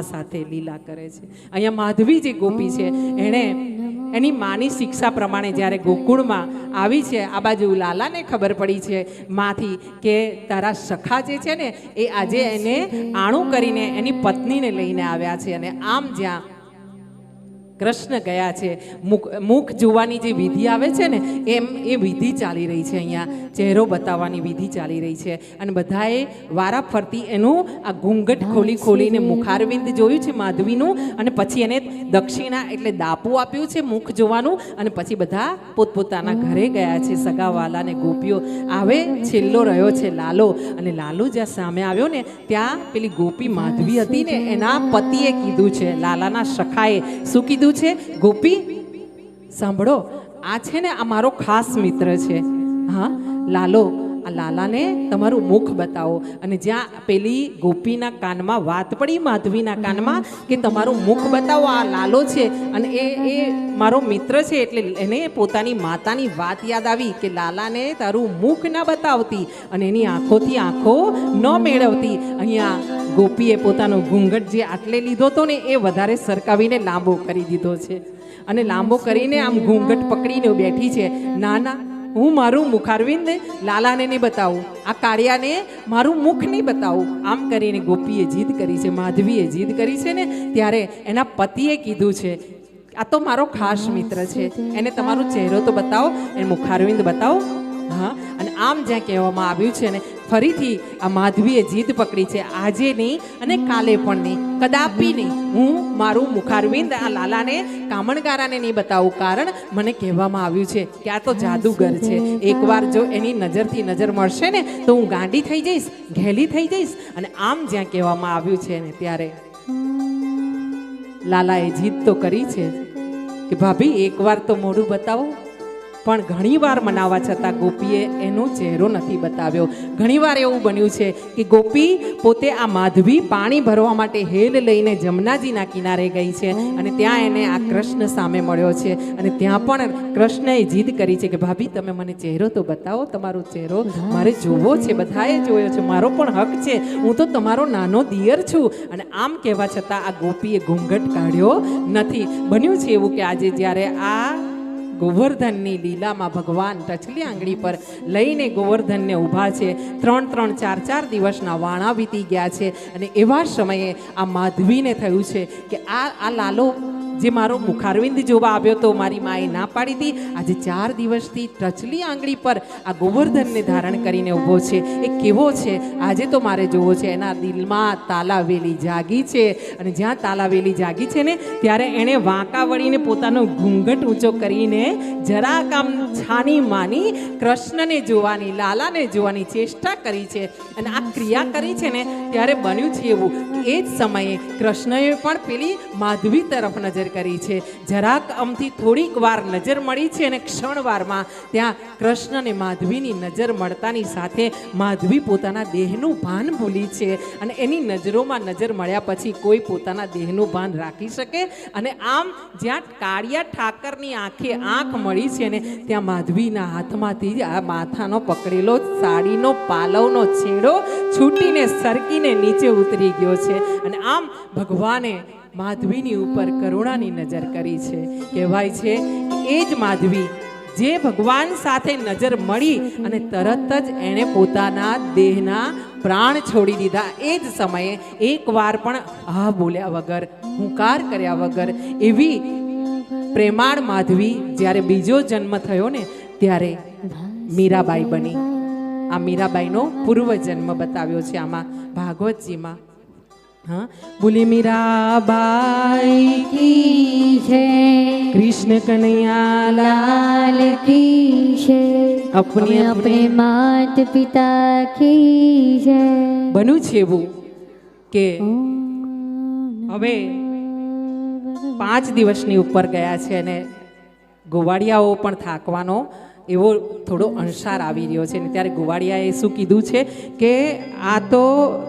સાથે લીલા કરે છે. અહીંયા માધવી જે ગોપી છે એણે એની માની શિક્ષા પ્રમાણે જ્યારે ગોકુળમાં આવી છે, આ બાજુ લાલાને ખબર પડી છે માંથી કે તારા સખા જે છે ને એ આજે એને આણું કરીને એની પત્નીને લઈને આવ્યા છે. અને આમ જ્યાં કૃષ્ણ ગયા છે, મુખ જોવાની જે વિધિ આવે છે ને એમ એ વિધિ ચાલી રહી છે. અહીંયા ચહેરો બતાવવાની વિધિ ચાલી રહી છે અને બધાએ વારાફરતી એનું આ ઘૂંઘટ ખોલીને મુખારવિંદ જોયું છે માધવીનું, અને પછી એને દક્ષિણા એટલે દાપુ આપ્યું છે મુખ જોવાનું, અને પછી બધા પોતપોતાના ઘરે ગયા છે. સગાવાલા ને ગોપીઓ આવે, છેલ્લો રહ્યો છે લાલો, અને લાલો જ્યાં સામે આવ્યો ને ત્યાં પેલી ગોપી માધવી હતી ને એના પતિએ કીધું છે, લાલાના સખાએ શું કીધું છે, ગોપી સાંભળો, આ છે ને આ મારો ખાસ મિત્ર છે. હા લાલો, આ લાલાને તમારું મુખ બતાવો. અને જ્યાં પેલી ગોપીના કાનમાં વાત પડી, માધવીના કાનમાં, કે તમારું મુખ બતાવો, આ લાલો છે અને એ મારો મિત્ર છે, એટલે એને પોતાની માતાની વાત યાદ આવી કે લાલાને તારું મુખ ના બતાવતી અને એની આંખોથી આંખો ન મેળવતી. અહીંયા ગોપીએ પોતાનો ઘૂંઘટ જે આટલે લીધો હતો ને એ વધારે સરકાવીને લાંબો કરી દીધો છે, અને લાંબો કરીને આમ ઘૂંઘટ પકડીને બેઠી છે. ના, હું મારું મુખારવિંદ લાલાને નહીં બતાવું, આ કાળિયાને મારું મુખ નહીં બતાવું. આમ કરીને ગોપીએ જીદ કરી છે, માધવીએ જીદ કરી છે ને ત્યારે એના પતિએ કીધું છે, આ તો મારો ખાસ મિત્ર છે, એને તમારો ચહેરો તો બતાવો, એને મુખારવિંદ બતાવો. હા, અને આમ જ્યાં કહેવામાં આવ્યું છે ને, ફરીથી આ માધવીએ જીદ પકડી છે, આજે નહીં અને કાલે પણ નહીં, કદાપી નહીં, હું મારું મુખારવિંદ આ લાલાને કામણગારાને નહીં બતાવું. કારણ મને કહેવામાં આવ્યું છે કે આ તો જાદુગર છે, એકવાર જો એની નજરથી નજર મળશે ને તો હું ગાંડી થઈ જઈશ, ઘેલી થઈ જઈશ. અને આમ જ્યાં કહેવામાં આવ્યું છે ને ત્યારે લાલાએ જીદ તો કરી છે કે ભાભી એકવાર તો મોઢું બતાવો, પણ ઘણીવાર મનાવવા છતાં ગોપીએ એનો ચહેરો નથી બતાવ્યો. ઘણીવાર એવું બન્યું છે કે ગોપી પોતે આ માધવી પાણી ભરવા માટે હેલ લઈને જમનાજીના કિનારે ગઈ છે, અને ત્યાં એને આ કૃષ્ણ સામે મળ્યો છે. અને ત્યાં પણ કૃષ્ણએ જીદ કરી છે કે ભાભી તમે મને ચહેરો તો બતાવો, તમારો ચહેરો મારે જોવો છે, બધાએ જોયો છે, મારો પણ હક છે, હું તો તમારો નાનો દિયર છું. અને આમ કહેવા છતાં આ ગોપીએ ઘૂંઘટ કાઢ્યો નથી. બન્યું છે એવું કે આજે જ્યારે આ ગોવર્ધનની લીલામાં ભગવાન ટચલી આંગળી પર લઈને ગોવર્ધનને ઊભા છે, 3-3, 4-4 દિવસના વાણા વીતી ગયા છે. અને એવા સમયે આ માધવીને થયું છે કે આ લાલો જે મારો મુખારવિંદ જોવા આવ્યો તો મારી માએ ના પાડી હતી, આજે 4 દિવસથી ટચલી આંગળી પર આ ગોવર્ધનને ધારણ કરીને ઊભો છે. એ કેવો છે આજે તો મારે જોવો છે. એના દિલમાં તાલાવેલી જાગી છે, અને જ્યાં તાલાવેલી જાગી છે ને ત્યારે એણે વાંકા વળીને પોતાનો ઘૂંઘટ ઊંચો કરીને જરાક આમ છાની માની કૃષ્ણને જોવાની, લાલાને જોવાની ચેષ્ટા કરી છે. અને આ ક્રિયા કરી છે ને ત્યારે બન્યું છે એવું કે એ જ સમયે કૃષ્ણએ પણ પેલી માધવી તરફ નજર કરી છે. જરાક આમથી થોડીક વાર નજર મળી છે, અને ક્ષણવારમાં ત્યાં કૃષ્ણ અને માધવીની નજર મળતાની સાથે માધવી પોતાના દેહનું ભાન ભૂલી છે. અને એની નજરોમાં નજર મળ્યા પછી કોઈ પોતાના દેહનું ભાન રાખી શકે? અને આમ જ્યાં કાળિયા ઠાકરની આંખે આંખ મળી છે ને ત્યાં માધવીના હાથમાંથી આ માથાનો પકડેલો સાડીનો પાલવનો છેડો છૂટીને સરકીને નીચે ઉતરી ગયો છે. અને આમ ભગવાને માધવીની ઉપર કરુણાની નજર કરી છે. કહેવાય છે એ જ માધવી જે ભગવાન સાથે નજર મળી અને તરત જ એણે પોતાના દેહના પ્રાણ છોડી દીધા. એ જ સમયે એકવાર પણ આ બોલ્યા વગર, હુંકાર કર્યા વગર એવી પ્રેમાળ માધવી જ્યારે બીજો જન્મ થયો ને ત્યારે મીરાબાઈ બની. આ મીરાબાઈનો પૂર્વ જન્મ બતાવ્યો છે આમાં ભાગવતજીમાં. हाँ, बोले मीराबाई की जय, कृष्ण कन्हैया लाल की जय, अपने अपने मात પિતા की जय. બન્યું છે એવું કે હવે 5 દિવસની ઉપર ગયા છે અને ગોવાળિયાઓ પણ થાકવાનો એવો થોડો અંશાર આવી રહ્યો છે. ને ત્યારે ગોવાળિયાએ શું કીધું છે કે આ તો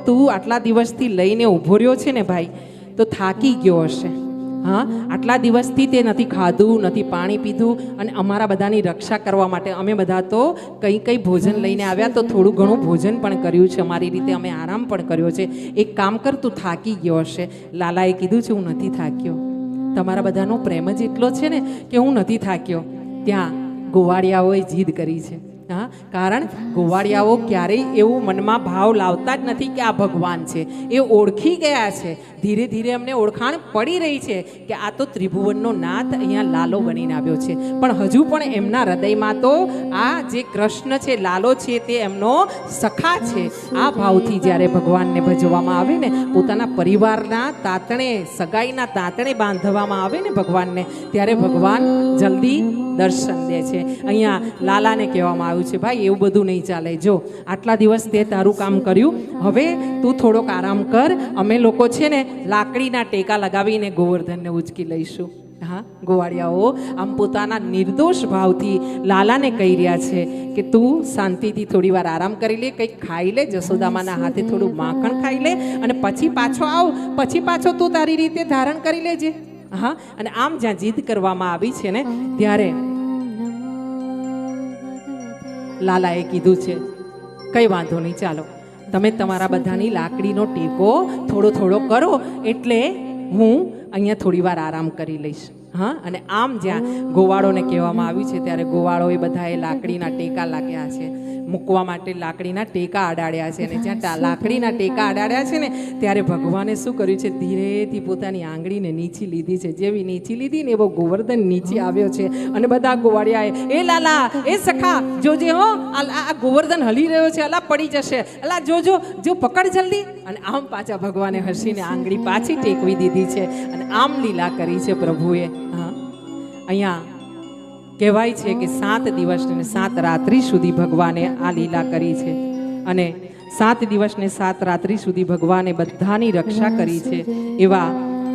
તું આટલા દિવસથી લઈને ઊભો રહ્યો છે ને ભાઈ, તો થાકી ગયો હશે, હા, આટલા દિવસથી તે નથી ખાધું, નથી પાણી પીધું, અને અમારા બધાની રક્ષા કરવા માટે અમે બધા તો કંઈ ભોજન લઈને આવ્યા, તો થોડું ઘણું ભોજન પણ કર્યું છે, અમારી રીતે અમે આરામ પણ કર્યો છે. એક કામ કર, તું થાકી ગયો હશે. લાલાએ કીધું છે, હું નથી થાક્યો. તમારા બધાનો પ્રેમ જ એટલો છે ને કે હું નથી થાક્યો. ત્યાં ગોવાળિયાઓએ જીદ કરી છે. હા, કારણ ગોવાળિયાઓ ક્યારેય એવું મનમાં ભાવ લાવતા જ નથી કે આ ભગવાન છે. એ ઓળખી ગયા છે, ધીરે ધીરે એમને ઓળખાણ પડી રહી છે કે આ તો ત્રિભુવનનો નાથ અહીંયા લાલો બનીને આવ્યો છે. પણ હજુ પણ એમના હૃદયમાં તો આ જે કૃષ્ણ છે, લાલો છે, તે એમનો સખા છે. આ ભાવથી જ્યારે ભગવાનને ભજવામાં આવે ને, પોતાના પરિવારના તાતણે, સગાઈના તાતણે બાંધવામાં આવે ને ભગવાનને, ત્યારે ભગવાન જલ્દી દર્શન દે છે. અહીંયા લાલાને કહેવામાં આવ્યું છે, ભાઈ એવું બધું નહીં ચાલે. જો આટલા દિવસ તે તારું કામ કર્યું, હવે તું થોડોક આરામ કર. અમે લોકો છે ને લાકડીના ટેકા લગાવીને ગોવર્ધનને ઉચકી લઈશું. હા, ગોવાળિયાઓ આમ પોતાના નિર્દોષ ભાવથી લાલાને કહી રહ્યા છે કે તું શાંતિથી થોડી વાર આરામ કરી લે, કંઈક ખાઈ લે, જશોદામાના હાથે થોડું માખણ ખાઈ લે, અને પછી પાછો આવ, પછી પાછો તું તારી રીતે ધારણ કરી લેજે. હા, અને આમ જ્યાં જીદ કરવામાં આવી છે ને, ત્યારે લાલાએ કીધું છે, કંઈ વાંધો નહીં, ચાલો તમે તમારા બધાની લાકડીનો ટેકો થોડો થોડો કરો, એટલે હું અહીંયા થોડી વાર આરામ કરી લઈશ. હા, અને આમ જ્યાં ગોવાળોને કહેવામાં આવ્યું છે, ત્યારે ગોવાળોએ બધાએ લાકડીના ટેકા લાગ્યા છે, મૂકવા માટે લાકડીના ટેકા અડાડ્યા છે. અને જ્યાં લાકડીના ટેકા અડાડ્યા છે ને, ત્યારે ભગવાને શું કર્યું છે, ધીરેથી પોતાની આંગળીને નીચી લીધી છે. જેવી નીચી લીધી ને, એવો ગોવર્ધન નીચે આવ્યો છે. અને બધા ગોવાળિયાએ, એ લાલા, એ સખા, જોજે હો, આ ગોવર્ધન હલી રહ્યો છે, અલા પડી જશે, અલા જોજો, જો પકડ જલ્દી. અને આમ પાછા ભગવાને હસીને આંગળી પાછી ટેકવી દીધી છે, અને આમ લીલા કરી છે પ્રભુએ. હા, અહીંયા કહેવાય છે કે 7 દિવસ ને 7 રાત્રિ સુધી ભગવાને આ લીલા કરી છે. અને 7 દિવસ ને 7 રાત્રિ સુધી ભગવાને બધાની રક્ષા કરી છે. એવા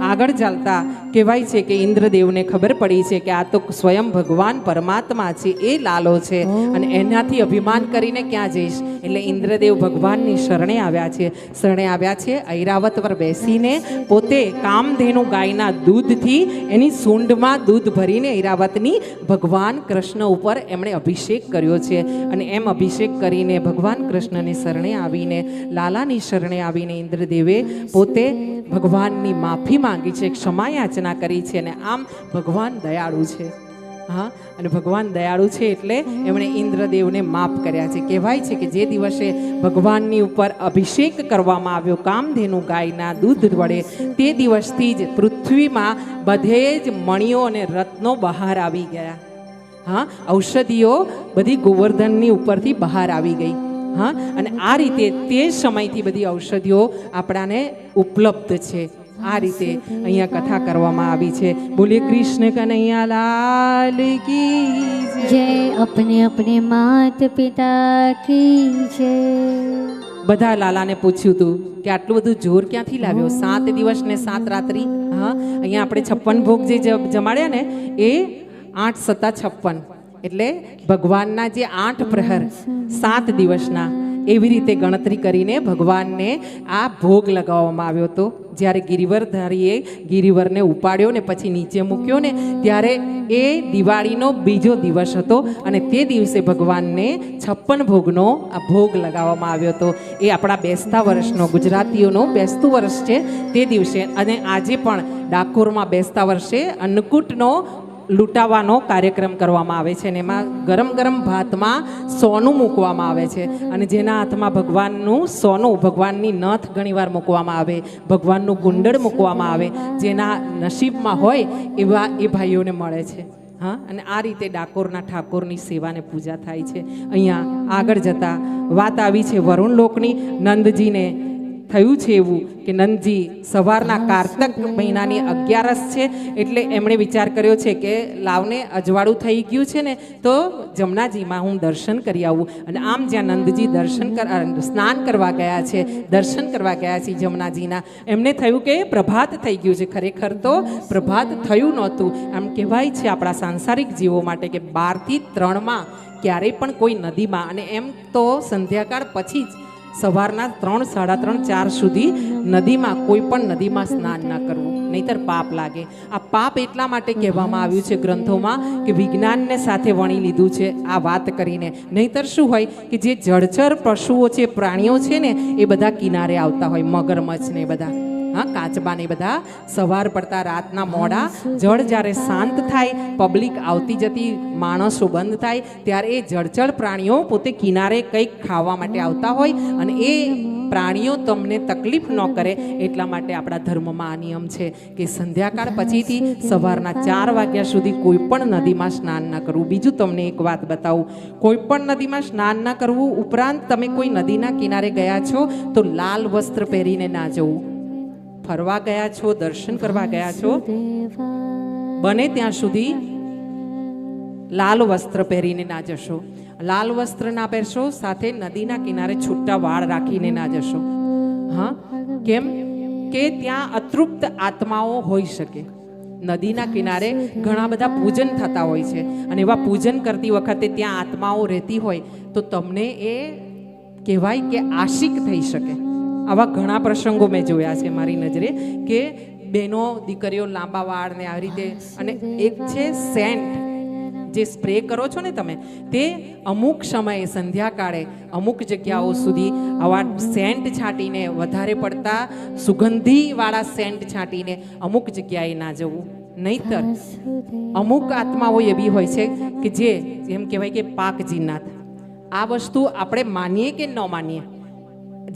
આગળ ચાલતા કહેવાય છે કે ઇન્દ્રદેવને ખબર પડી છે કે આ તો સ્વયં ભગવાન પરમાત્મા છે, એ લાલો છે, અને એનાથી અભિમાન કરીને ક્યાં જઈશ. એટલે ઇન્દ્રદેવ ભગવાનની શરણે આવ્યા છે. ઐરાવત પર બેસીને પોતે કામધેનુ ગાયના દૂધથી એની સૂંઢમાં દૂધ ભરીને ઐરાવતની ભગવાન કૃષ્ણ ઉપર એમણે અભિષેક કર્યો છે. અને એમ અભિષેક કરીને ભગવાન કૃષ્ણને શરણે આવીને, લાલાની શરણે આવીને ઇન્દ્રદેવે પોતે ભગવાનની માફી માંગી છે, ક્ષમા યાચના કરી છે. અને આમ ભગવાન દયાળુ છે. હા, અને ભગવાન દયાળુ છે એટલે એમણે ઇન્દ્રદેવને માફ કર્યા છે. કહેવાય છે કે જે દિવસે ભગવાનની ઉપર અભિષેક કરવામાં આવ્યો કામધેનુ ગાયના દૂધ વડે, તે દિવસથી જ પૃથ્વીમાં બધે જ મણિઓ અને રત્નો બહાર આવી ગયા. હા, ઔષધિઓ બધી ગોવર્ધનની ઉપરથી બહાર આવી ગઈ. હા, અને આ રીતે તે સમયથી બધી ઔષધિઓ આપણાને ઉપલબ્ધ છે. આ રીતે અહીંયા કથા કરવામાં આવી છે. બોલે કૃષ્ણ કનૈયા લાલ કી જય. અપને અપને માત પિતા કી જય. બધા લાલાને પૂછ્યું હતું કે આટલું બધું જોર ક્યાંથી લાવ્યો, 7 દિવસ ને 7 રાત્રિ. હા, અહીંયા આપણે 56 ભોગ જે જમાડ્યા ને, એ 8 × 7 = 56, એટલે ભગવાનના જે 8 પ્રહર 7 દિવસના, એવી રીતે ગણતરી કરીને ભગવાનને આ ભોગ લગાવવામાં આવ્યો હતો. જ્યારે ગિરિવરધારીએ ગિરિવરને ઉપાડ્યો ને પછી નીચે મૂક્યો ને, ત્યારે એ દિવાળીનો બીજો દિવસ હતો. અને તે દિવસે ભગવાનને 56 ભોગનો આ ભોગ લગાવવામાં આવ્યો હતો. એ આપણા બેસતા વર્ષનો, ગુજરાતીઓનો બેસતું વર્ષ છે તે દિવસે. અને આજે પણ ડાકોરમાં બેસતા વર્ષે અન્નકૂટનો લૂંટાવાનો કાર્યક્રમ કરવામાં આવે છે. અને એમાં ગરમ ગરમ ભાતમાં સોનું મૂકવામાં આવે છે. અને જેના હાથમાં ભગવાનનું સોનું, ભગવાનની નથ ઘણીવાર મૂકવામાં આવે, ભગવાનનું કુંડળ મૂકવામાં આવે, જેના નસીબમાં હોય એવા એ ભાઈઓને મળે છે. હા, અને આ રીતે ડાકોરના ઠાકોરની સેવાને પૂજા થાય છે. અહીંયા આગળ જતા વાત આવી છે વરુણ લોકની. નંદજીને થયું છે એવું કે નંદજી સવારના કારતક મહિનાની 11 છે, એટલે એમણે વિચાર કર્યો છે કે લાવને અજવાળું થઈ ગયું છે ને, તો જમનાજીમાં હું દર્શન કરી આવું. અને આમ જ્યાં નંદજી સ્નાન કરવા ગયા છે, દર્શન કરવા ગયા છે જમનાજીના, એમને થયું કે પ્રભાત થઈ ગયું છે. ખરેખર તો પ્રભાત થયું નહોતું. આમ કહેવાય છે આપણા સાંસારિક જીવો માટે કે 12 થી 3 ક્યારેય પણ કોઈ નદીમાં, અને એમ તો સંધ્યાકાળ પછી જ સવારના 3, 3:30, 4 સુધી નદીમાં, કોઈ પણ નદીમાં સ્નાન ના કરવું, નહીતર પાપ લાગે. આ પાપ એટલા માટે કહેવામાં આવ્યું છે ગ્રંથોમાં કે વિજ્ઞાનને સાથે વણી લીધું છે આ વાત કરીને. નહીતર શું હોય કે જે જળચર પશુઓ છે, પ્રાણીઓ છે ને, એ બધા કિનારે આવતા હોય, મગરમચ્છ ને બધા, હા, કાચબા ને બધા સવાર પડતા રાતના મોડા, જળ જ્યારે શાંત થાય, પબ્લિક આવતી જતી, માણસો બંધ થાય, ત્યારે એ જળચર પ્રાણીઓ પોતે કિનારે કંઈક ખાવા માટે આવતા હોય, અને એ પ્રાણીઓ તમને તકલીફ ન કરે એટલા માટે આપણા ધર્મમાં આ નિયમ છે કે સંધ્યાકાળ પછીથી સવારના 4 વાગ્યા સુધી કોઈ પણ નદીમાં સ્નાન ના કરવું. બીજું તમને એક વાત બતાવું, કોઈ પણ નદીમાં સ્નાન ના કરવું ઉપરાંત તમે કોઈ નદીના કિનારે ગયા છો તો લાલ વસ્ત્ર પહેરીને ના જવું. ફરવા ગયા છો, દર્શન કરવા ગયા છો, બને ત્યાં સુધી લાલ વસ્ત્ર પહેરીને ના જશો. લાલ વસ્ત્ર ના પહેરશો, સાથે નદીના કિનારે છૂટા વાળ રાખીને ના જશો. હા, કેમ કે ત્યાં અતૃપ્ત આત્માઓ હોઈ શકે. નદીના કિનારે ઘણા બધા પૂજન થતા હોય છે, અને એવા પૂજન કરતી વખતે ત્યાં આત્માઓ રહેતી હોય તો તમને એ કહેવાય કે આશિક થઈ શકે. આવા ઘણા પ્રસંગો મેં જોયા છે મારી નજરે કે બહેનો દીકરીઓ લાંબા વાળ ને આવી રીતે, અને એક છે સેન્ટ, જે સ્પ્રે કરો છો ને તમે, તે અમુક સમયે સંધ્યાકાળે અમુક જગ્યાઓ સુધી આવા સેન્ટ છાંટીને, વધારે પડતા સુગંધીવાળા સેન્ટ છાંટીને અમુક જગ્યાએ ના જવું. નહીતર અમુક આત્માઓ એવી હોય છે કે જે, જેમ કહેવાય કે પાક જીન્નાત. આ વસ્તુ આપણે માનીએ કે ન માનીએ,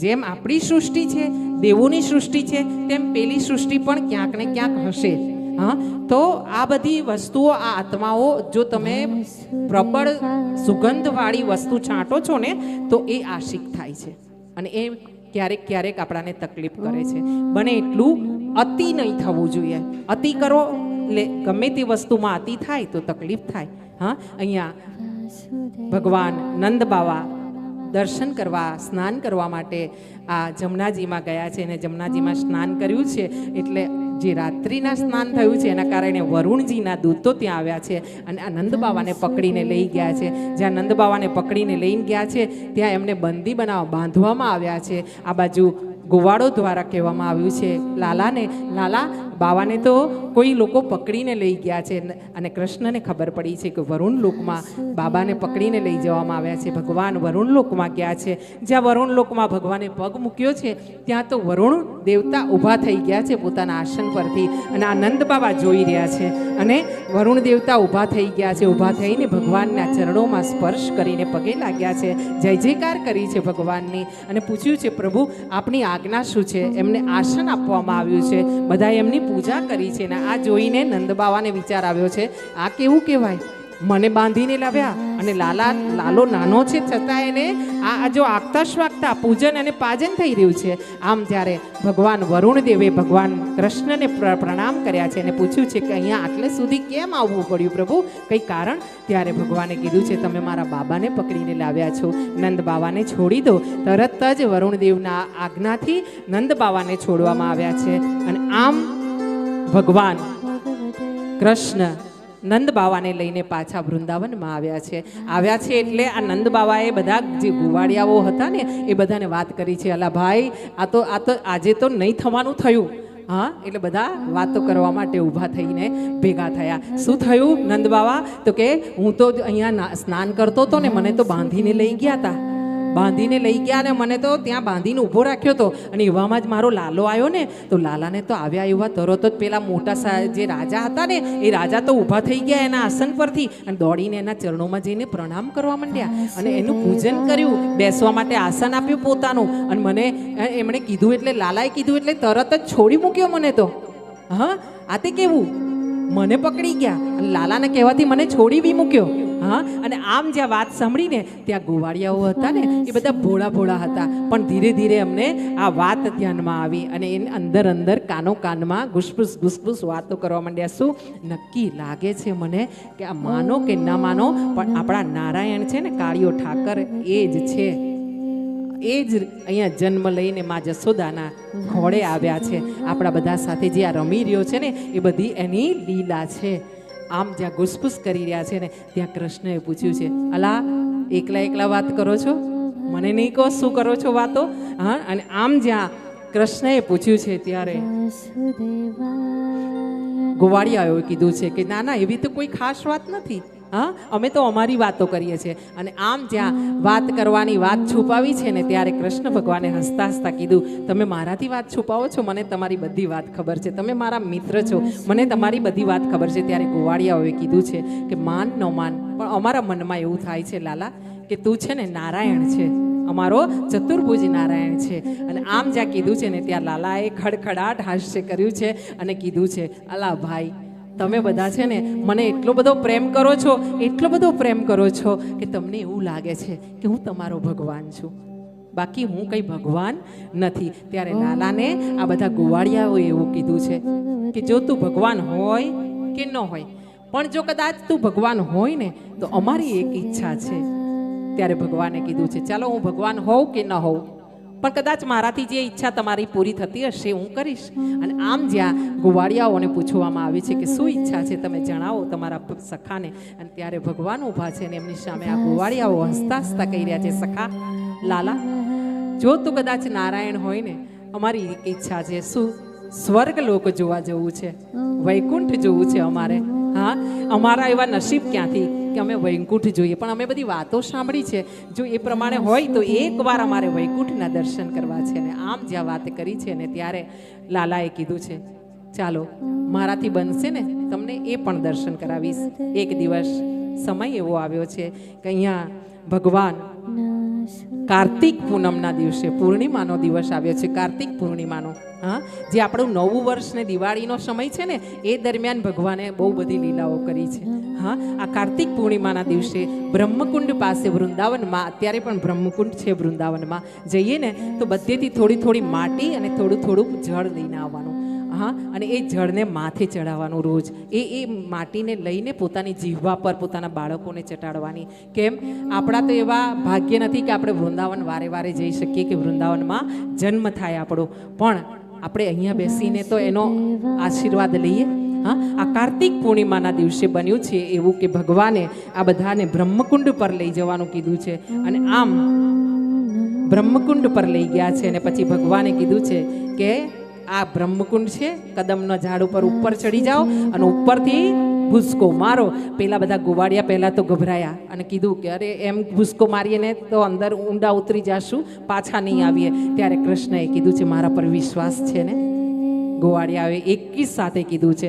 જેમ આપણી સૃષ્ટિ છે, દેવોની સૃષ્ટિ છે, તેમ પેલી સૃષ્ટિ પણ ક્યાંક ને ક્યાંક હશે. હા, તો આ બધી વસ્તુઓ, આ આત્માઓ, જો તમે પ્રબળ સુગંધવાળી વસ્તુ છાંટો છો ને તો એ આશિક થાય છે, અને એ ક્યારેક ક્યારેક આપણાને તકલીફ કરે છે. બને એટલું અતિ નહીં થવું જોઈએ. અતિ કરો એટલે ગમે તે વસ્તુમાં અતિ થાય તો તકલીફ થાય. હા, અહીંયા ભગવાન નંદ બાવા દર્શન કરવા, સ્નાન કરવા માટે આ જમનાજીમાં ગયા છે, અને જમનાજીમાં સ્નાન કર્યું છે. એટલે જે રાત્રિના સ્નાન થયું છે એના કારણે વરુણજીના દૂતો ત્યાં આવ્યા છે, અને આ નંદ બાવાને પકડીને લઈ ગયા છે. જ્યાં નંદ બાવાને પકડીને લઈને ગયા છે ત્યાં એમને બંદી બાંધવામાં આવ્યા છે. આ બાજુ ગોવાળો દ્વારા કહેવામાં આવ્યું છે લાલાને, લાલા બાવાને તો કોઈ લોકો પકડીને લઈ ગયા છે, અને કૃષ્ણને ખબર પડી છે કે વરુણ લોકમાં બાબાને પકડીને લઈ જવામાં આવ્યા છે. ભગવાન વરુણ લોકમાં ગયા છે. જ્યાં વરુણ લોકમાં ભગવાને પગ મૂક્યો છે ત્યાં તો વરુણ દેવતા ઊભા થઈ ગયા છે પોતાના આસન પરથી, અને આ નંદ બાબા જોઈ રહ્યા છે. અને વરુણ દેવતા ઊભા થઈ ગયા છે. ઊભા થઈને ભગવાનના ચરણોમાં સ્પર્શ કરીને પગે લાગ્યા છે, જય જયકાર કરી છે ભગવાનની, અને પૂછ્યું છે પ્રભુ આપની આજ્ઞા શું છે. એમને આસન આપવામાં આવ્યું છે, બધા એમની પૂજા કરી છે. ને આ જોઈને નંદ બાવાને વિચાર આવ્યો છે, આ કેવું કહેવાય, મને બાંધીને લાવ્યા, અને લાલો નાનો છે છતાં એને આ જો આગતા સ્વાગતા પૂજન અને પાજન થઈ રહ્યું છે. આમ જ્યારે ભગવાન વરુણ દેવે ભગવાન કૃષ્ણને પ્રણામ કર્યા છે અને પૂછ્યું છે કે અહીંયા આટલે સુધી કેમ આવવું પડ્યું પ્રભુ, કંઈ કારણ? ત્યારે ભગવાને કીધું છે તમે મારા બાબાને પકડીને લાવ્યા છો, નંદ બાવાને છોડી દો. તરત જ વરુણદેવના આજ્ઞાથી નંદ બાવાને છોડવામાં આવ્યા છે. અને આમ ભગવાન કૃષ્ણ નંદ બાવાને લઈને પાછા વૃંદાવનમાં આવ્યા છે. એટલે આ નંદ બાવાએ બધા જે ગુવાડિયાઓ હતા ને એ બધાને વાત કરી છે, અલા ભાઈ આ તો આજે તો નહીં થવાનું થયું. હા, એટલે બધા વાતો કરવા માટે ઊભા થઈને ભેગા થયા. શું થયું નંદ બાવા? તો કે હું તો અહીંયા સ્નાન કરતો હતો ને મને તો બાંધીને લઈ ગયા હતા, બાંધીને લઈ ગયા, અને મને તો ત્યાં બાંધીને ઊભો રાખ્યો હતો. અને એવામાં જ મારો લાલો આવ્યો ને, તો લાલાને તો આવ્યા એવા તરત જ પેલા મોટા જે રાજા હતા ને એ રાજા તો ઊભા થઈ ગયા એના આસન પરથી, અને દોડીને એના ચરણોમાં જઈને પ્રણામ કરવા માંડ્યા, અને એનું પૂજન કર્યું, બેસવા માટે આસન આપ્યું પોતાનું. અને મને એમણે કીધું એટલે લાલાએ કીધું એટલે તરત જ છોડી મૂક્યો મને તો. હા, આ તે કેવું, મને પકડી ગયા અને લાલાને કહેવાથી મને છોડી બી મૂક્યો. હા, અને આમ જ્યાં વાત સાંભળીને ત્યાં ગોવાળિયાઓ હતા ને એ બધા ભોળા ભોળા હતા, પણ ધીરે ધીરે અમને આ વાત ધ્યાનમાં આવી, અને એને અંદર કાનમાં ઘુસપુસ વાતો કરવા માંડ્યા. શું નક્કી લાગે છે મને કે આ માનો કે ના માનો, પણ આપણા નારાયણ છે ને, કાળિયો ઠાકર એ જ છે, એ જ અહીંયા જન્મ લઈને માં જશોદાના ખોળે આવ્યા છે. આપણા બધા સાથે જે આ રમી રહ્યો છે ને એ બધી એની લીલા છે. આમ જ્યાં ઘુસપુસ કરી રહ્યા છે ને ત્યાં કૃષ્ણએ પૂછ્યું છે, અલા એકલા વાત કરો છો? મને નહીં કહો શું કરો છો વાતો. હા, અને આમ જ્યાં કૃષ્ણએ પૂછ્યું છે ત્યારે વાસુદેવાય ગોવાળિયાઓએ કીધું છે કે ના ના, એવી તો કોઈ ખાસ વાત નથી. હા, અમે તો અમારી વાતો કરીએ છીએ. અને આમ જ્યાં વાત કરવાની વાત છુપાવી છે ને ત્યારે કૃષ્ણ ભગવાને હસતા હસતા કીધું, તમે મારાથી વાત છુપાવો છો? મને તમારી બધી વાત ખબર છે, તમે મારા મિત્ર છો, મને તમારી બધી વાત ખબર છે. ત્યારે ગોવાળિયાઓએ કીધું છે કે માન ન માન, પણ અમારા મનમાં એવું થાય છે લાલા કે તું છે ને નારાયણ છે, અમારો ચતુર્ભુજ નારાયણ છે. અને આમ જ્યાં કીધું છે ને ત્યાં લાલાએ ખડખડાટ હાસ્ય કર્યું છે અને કીધું છે, અલા ભાઈ, તમે બધા છે ને મને એટલો બધો પ્રેમ કરો છો, એટલો બધો પ્રેમ કરો છો કે તમને એવું લાગે છે કે હું તમારો ભગવાન છું, બાકી હું કંઈ ભગવાન નથી. ત્યારે લાલાને આ બધા ગોવાળિયાઓએ એવું કીધું છે કે જો તું ભગવાન હોય કે ન હોય, પણ જો કદાચ તું ભગવાન હોય ને તો અમારી એક ઈચ્છા છે. ત્યારે ભગવાને કીધું છે, ચાલો હું ભગવાન હોઉં કે ન હોઉં, પણ કદાચ મારાથી જે ઈચ્છા તમારી પૂરી થતી હશે હું કરીશ. અને આમ જ્યાં ગોવાળિયાઓને પૂછવામાં આવે છે કે શું ઈચ્છા છે, તમે જણાવો તમારા સખાને. અને ત્યારે ભગવાન ઊભા છે અને એમની સામે આ ગોવાળિયાઓ હસતા હસતા કહી રહ્યા છે, સખા લાલા, જો તું કદાચ નારાયણ હોય ને, અમારી એક ઈચ્છા છે, શું સ્વર્ગ લોક જોવા જવું છે, વૈકુંઠ જોવું છે અમારે. હા, અમારા એવા નસીબ ક્યાંથી કે અમે વૈકુંઠ જોઈએ, પણ અમે બધી વાતો સાંભળી છે, જો એ પ્રમાણે હોય તો એકવાર અમારે વૈકુંઠના દર્શન કરવા છે. ને આમ જ્યાં વાત કરી છે ને ત્યારે લાલાએ કીધું છે, ચાલો મારાથી બનશે ને તમને એ પણ દર્શન કરાવીશ. એક દિવસ સમય એવો આવ્યો છે કે અહીંયા ભગવાન કાર્તિક પૂનમના દિવસે, પૂર્ણિમાનો દિવસ આવ્યો છે, કાર્તિક પૂર્ણિમાનો. હા, જે આપણું નવું વર્ષ ને દિવાળીનો સમય છે ને એ દરમિયાન ભગવાને બહુ બધી લીલાઓ કરી છે. હા, આ કાર્તિક પૂર્ણિમાના દિવસે બ્રહ્મકુંડ પાસે વૃંદાવનમાં, અત્યારે પણ બ્રહ્મકુંડ છે વૃંદાવનમાં, જઈએ ને તો બધેથી થોડી થોડી માટી અને થોડું થોડું જળ લઈને આવવાનું. હા, અને એ જળને માથે ચડાવવાનું રોજ. એ માટીને લઈને પોતાની જીહવા પર પોતાના બાળકોને ચટાડવાની. કેમ? આપણા તો એવા ભાગ્ય નથી કે આપણે વૃંદાવન વારે વારે જઈ શકીએ, કે વૃંદાવનમાં જન્મ થાય આપણો, પણ આપણે અહીંયા બેસીને તો એનો આશીર્વાદ લઈએ. હા, આ કાર્તિક પૂર્ણિમાના દિવસે બન્યું છે એવું કે ભગવાને આ બધાને બ્રહ્મકુંડ પર લઈ જવાનું કીધું છે. અને આમ બ્રહ્મકુંડ પર લઈ ગયા છે અને પછી ભગવાને કીધું છે કે આ બ્રહ્મકુંડ છે, કદમના ઝાડ ઉપર ઉપર ચડી જાઓ અને ઉપરથી ભૂસકો મારો. પેલા બધા ગોવાળિયા પહેલા તો ગભરાયા અને કીધું કે અરે એમ ભૂસકો મારીએ ને તો અંદર ઊંડા ઉતરી જાશું, પાછા નહીં આવીએ. ત્યારે કૃષ્ણએ કીધું છે, મારા પર વિશ્વાસ છે ને? ગોવાળિયાએ એકી સાથે કીધું છે,